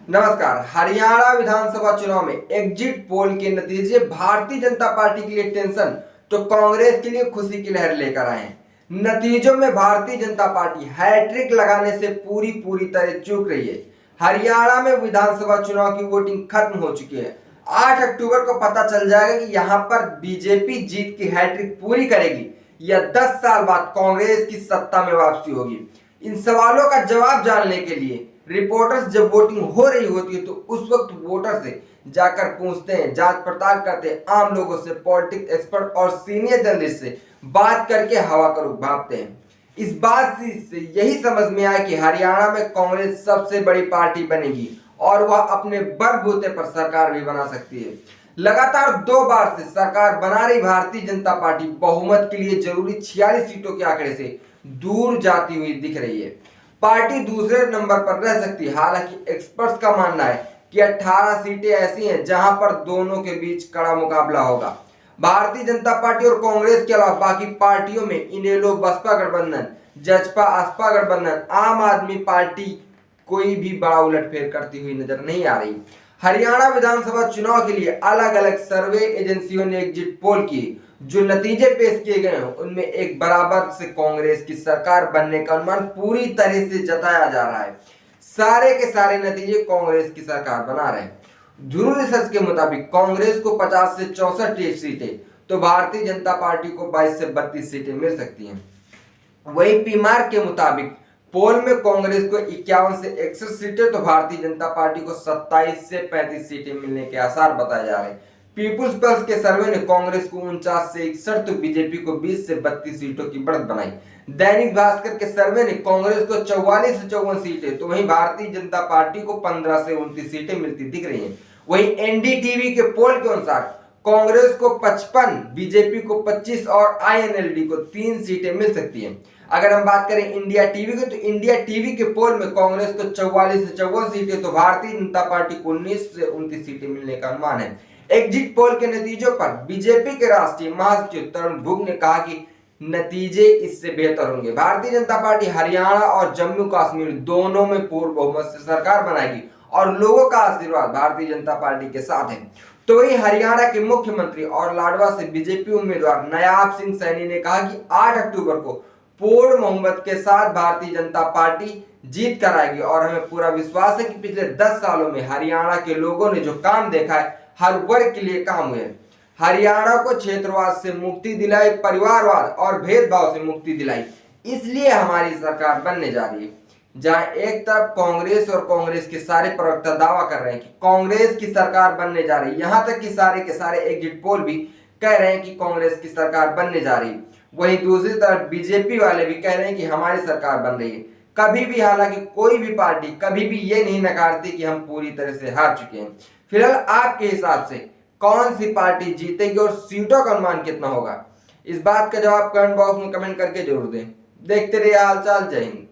नमस्कार। हरियाणा विधानसभा चुनाव में एग्जिट पोल के नतीजे भारतीय जनता पार्टी के लिए टेंशन तो कांग्रेस के लिए खुशी की लहर लेकर आए हैं। नतीजों में भारतीय जनता पार्टी हैट्रिक लगाने से पूरी तरह चूक रही है। हरियाणा में विधानसभा चुनाव की वोटिंग खत्म हो चुकी है। 8 अक्टूबर को पता चल जाएगा कि यहां पर बीजेपी जीत की हैट्रिक पूरी करेगी या 10 साल बाद कांग्रेस की सत्ता में वापसी होगी। इन सवालों का जवाब जानने के लिए रिपोर्टर्स जब वोटिंग हो रही होती है तो उस वक्त वोटर से जाकर पूछते हैं, जांच पड़ताल करते हैं, आम लोगों से, पॉलिटिक्स एक्सपर्ट और सीनियर जर्नलिस्ट से बात करके हवा का रुख भांपते हैं। इस बात से यही समझ में आया कि हरियाणा में कांग्रेस सबसे बड़ी पार्टी बनेगी और वह अपने बलबूते पर सरकार भी बना सकती है। लगातार 2 बार से सरकार बना रही भारतीय जनता पार्टी बहुमत के लिए जरूरी 46 सीटों के आंकड़े से दूर जाती हुई दिख रही है। पार्टी दूसरे नंबर पर रह सकती है। हालांकि एक्सपर्ट्स का मानना है कि 18 सीटें ऐसी हैं जहां पर दोनों के बीच कड़ा मुकाबला होगा। भारतीय जनता पार्टी और कांग्रेस के अलावा बाकी पार्टियों में इनेलो बसपा गठबंधन, जजपा आसपा गठबंधन, आम आदमी पार्टी कोई भी बड़ा उलटफेर करती हुई नजर नहीं आ रही। हरियाणा विधानसभा चुनाव के लिए अलग अलग सर्वे एजेंसियों ने एग्जिट पोल किए। जो नतीजे पेश किए गए हैं उनमें एक बराबर से कांग्रेस की सरकार बनने का अनुमान पूरी तरह से जताया जा रहा है। सारे के सारे नतीजे कांग्रेस की सरकार बना रहे हैं। ध्रुव रिसर्च के मुताबिक कांग्रेस को 50 से 64 सीटें तो भारतीय जनता पार्टी को 22 से 32 सीटें मिल सकती हैं। वही पीमार के मुताबिक पोल में कांग्रेस को 51 से 61 सीटें तो भारतीय जनता पार्टी को 27 से 35 सीटें मिलने के आसार बताए जा रहे हैं। पीपुल्स पल्स के सर्वे ने कांग्रेस को 49 से 61 तो बीजेपी को 20 से 32 सीटों की बढ़त बनाई। दैनिक भास्कर के सर्वे ने कांग्रेस को 44 से 54 सीटें तो वहीं भारतीय जनता पार्टी को 15 से 29 सीटें मिलती दिख रही हैं। वहीं एनडीटीवी के पोल के अनुसार कांग्रेस को 55, बीजेपी को 25 और आईएनएलडी को 3 सीटें मिल सकती हैं। अगर हम बात करें इंडिया टीवी की तो इंडिया टीवी के पोल में कांग्रेस को 44 से 54 सीटें तो भारतीय जनता पार्टी को 19 से 29 सीटें मिलने का अनुमान है। एग्जिट पोल के नतीजों पर बीजेपी के राष्ट्रीय महासचिव तरुण भुग ने कहा कि नतीजे इससे बेहतर होंगे। भारतीय जनता पार्टी हरियाणा और जम्मू कश्मीर दोनों में पूर्ण बहुमत से सरकार बनाएगी और लोगों का आशीर्वाद भारतीय जनता पार्टी के साथ है। तो वही हरियाणा के मुख्यमंत्री और लाडवा से बीजेपी उम्मीदवार नायाब सिंह सैनी ने कहा कि 8 अक्टूबर को पूर्ण बहुमत के साथ भारतीय जनता पार्टी जीत कर आएगी और हमें पूरा विश्वास है कि पिछले 10 सालों में हरियाणा के लोगों ने जो काम देखा है हर वर्ग के लिए काम हुए। हरियाणा को क्षेत्रवाद से मुक्ति दिलाई, परिवारवाद और भेदभाव से मुक्ति दिलाई, इसलिए हमारी सरकार बनने जा रही है। जहां एक तरफ कांग्रेस और कांग्रेस के सारे प्रवक्ता दावा कर रहे हैं कि कांग्रेस की सरकार बनने जा रही है, यहां तक कि सारे के सारे एग्जिट पोल भी कह रहे हैं कि कांग्रेस की सरकार बनने जा रही है। वहीं दूसरी तरफ बीजेपी वाले भी कह रहे हैं कि हमारी सरकार बन रही है। कभी भी, हालांकि कोई भी पार्टी कभी भी ये नहीं नकारती कि हम पूरी तरह से हार चुके हैं। फिलहाल आपके हिसाब से कौन सी पार्टी जीतेगी और सीटों का अनुमान कितना होगा, इस बात का जवाब कमेंट बॉक्स में कमेंट करके जरूर दें। देखते रहिए हालचाल। जय हिंद।